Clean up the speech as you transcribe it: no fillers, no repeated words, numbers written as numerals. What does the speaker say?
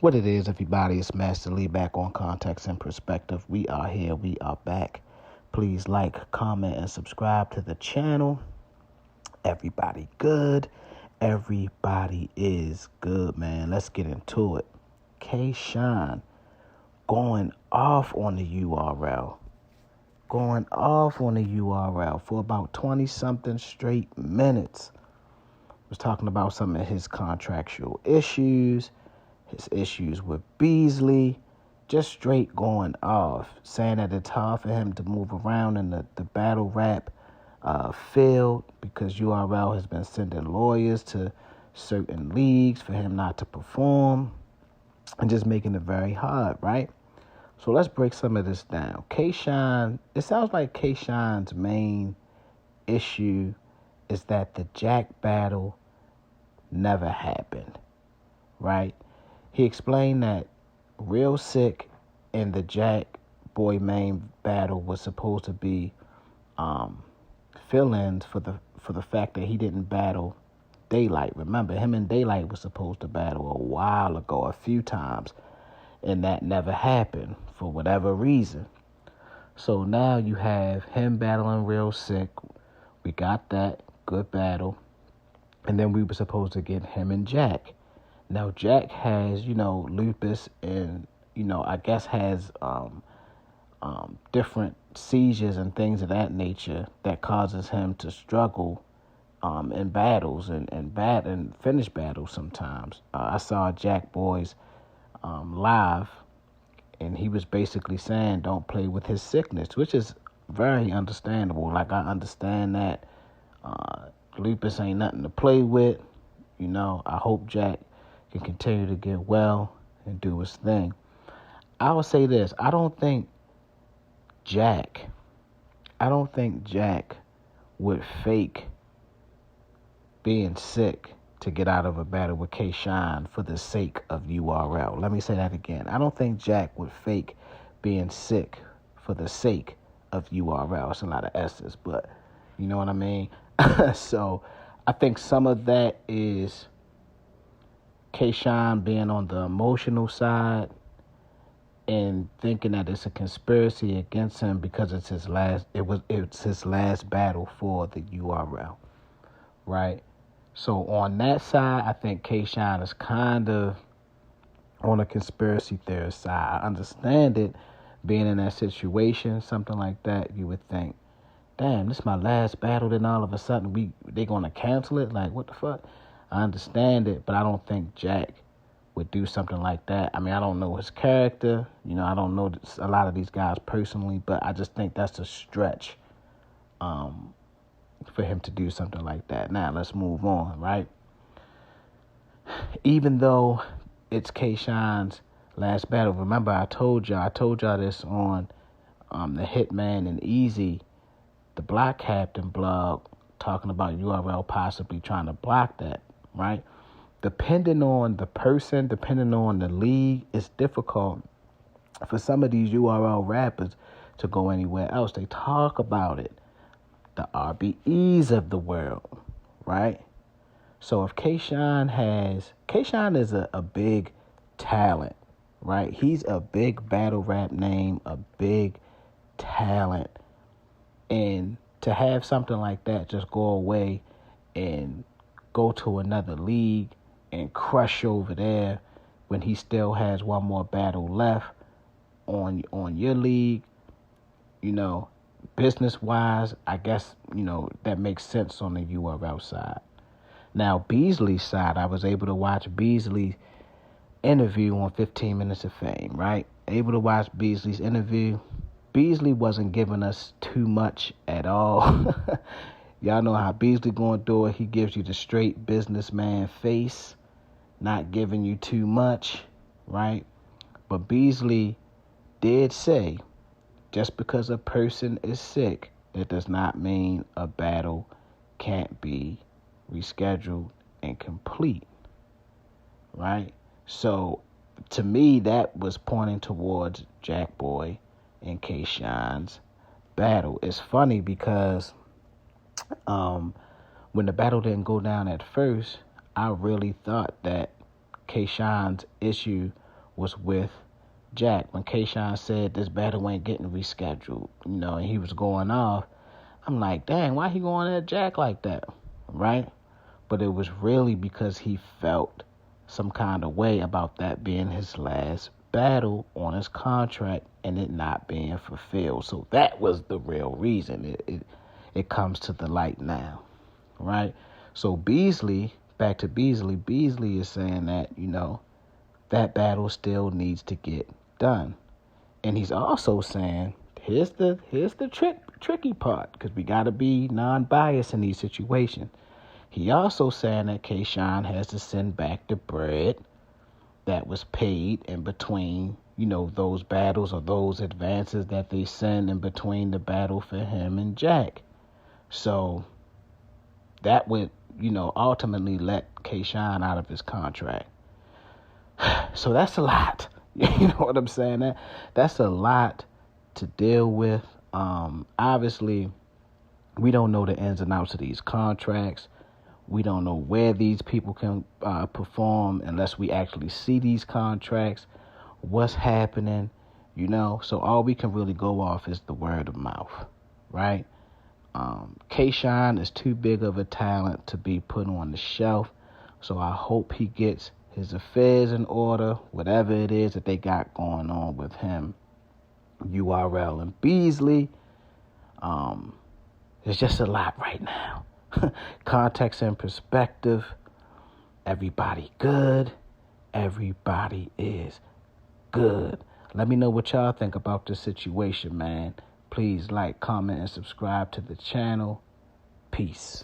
What it is, everybody, it's Master Lee back on Context and Perspective. We are here, we are back. Please like, comment, and subscribe to the channel. Everybody good. Everybody is good, man. Let's get into it. K-Shine going off on the URL. Going off on the URL for about 20-something straight minutes. Was talking about some of his contractual issues, his issues with Beasley, just straight going off, saying that it's hard for him to move around in the battle rap field because URL has been sending lawyers to certain leagues for him not to perform and just making it very hard, right? So let's break some of this down. K-Shine, it sounds like K-Shine's main issue is that the Jack battle never happened, right? He explained that Real Sick and the Jack Boy main battle was supposed to be fill-ins for the fact that he didn't battle Daylight. Remember, him and Daylight was supposed to battle a while ago, a few times, and that never happened for whatever reason. So now you have him battling Real Sick. We got that good battle. And then we were supposed to get him and Jack. Now, Jack has, lupus and, I guess has different seizures and things of that nature that causes him to struggle in battles and finish battles sometimes. I saw Jack Boys live, and he was basically saying don't play with his sickness, which is very understandable. Like, I understand that. Lupus ain't nothing to play with. I hope Jack can continue to get well and do his thing. I will say this. I don't think Jack would fake being sick to get out of a battle with K-Shine for the sake of URL. Let me say that again. I don't think Jack would fake being sick for the sake of URL. It's a lot of S's, but you know what I mean? So I think some of that is K-Shine being on the emotional side and thinking that it's a conspiracy against him because it's his last battle for the URL, right? So on that side, I think K-Shine is kind of on a conspiracy theorist side. I understand it, being in that situation, something like that, you would think, damn, this is my last battle, then all of a sudden they going to cancel it? Like, what the fuck? I understand it, but I don't think Jack would do something like that. I mean, I don't know his character. I don't know a lot of these guys personally, but I just think that's a stretch for him to do something like that. Now, let's move on, right? Even though it's K-Shine's last battle, remember I told y'all this on the Hitman and Easy, the Block Captain blog, talking about URL possibly trying to block that, right? Depending on the person, depending on the league, it's difficult for some of these URL rappers to go anywhere else. They talk about it. The RBEs of the world, right? So if K-Shine is a big talent, right? He's a big battle rap name, a big talent. And to have something like that just go away and go to another league and crush over there when he still has one more battle left on your league, business-wise, I guess, that makes sense on the URL side. Now, Beasley's side, I was able to watch Beasley's interview on 15 Minutes of Fame, right? Able to watch Beasley's interview. Beasley wasn't giving us too much at all. Y'all know how Beasley going to do it. He gives you the straight businessman face, not giving you too much, right? But Beasley did say, just because a person is sick, that does not mean a battle can't be rescheduled and complete, right? So to me, that was pointing towards Jack Boy and K-Shine's battle. It's funny because when the battle didn't go down at first, I really thought that K-Shine's issue was with Jack. When Kayshawn said this battle ain't getting rescheduled, and he was going off, I'm like, dang, why he going at Jack like that, right? But it was really because he felt some kind of way about that being his last battle on his contract and it not being fulfilled. So that was the real reason. It comes to the light now, right? So Beasley, back to Beasley is saying that, that battle still needs to get done. And he's also saying, here's the tricky part, because we got to be non-biased in these situations. He also saying that Kayshawn has to send back the bread that was paid in between, those battles or those advances that they send in between the battle for him and Jack. So that would, ultimately let Kayshawn out of his contract. So that's a lot. You know what I'm saying? That's a lot to deal with. Obviously, we don't know the ins and outs of these contracts. We don't know where these people can perform unless we actually see these contracts, what's happening, So all we can really go off is the word of mouth, right? Kayshawn is too big of a talent to be put on the shelf, so I hope he gets his affairs in order, whatever it is that they got going on with him, URL and Beasley. There's just a lot right now. Context and perspective. Everybody good. Everybody is good. Let me know what y'all think about this situation, man. Please like, comment, and subscribe to the channel. Peace.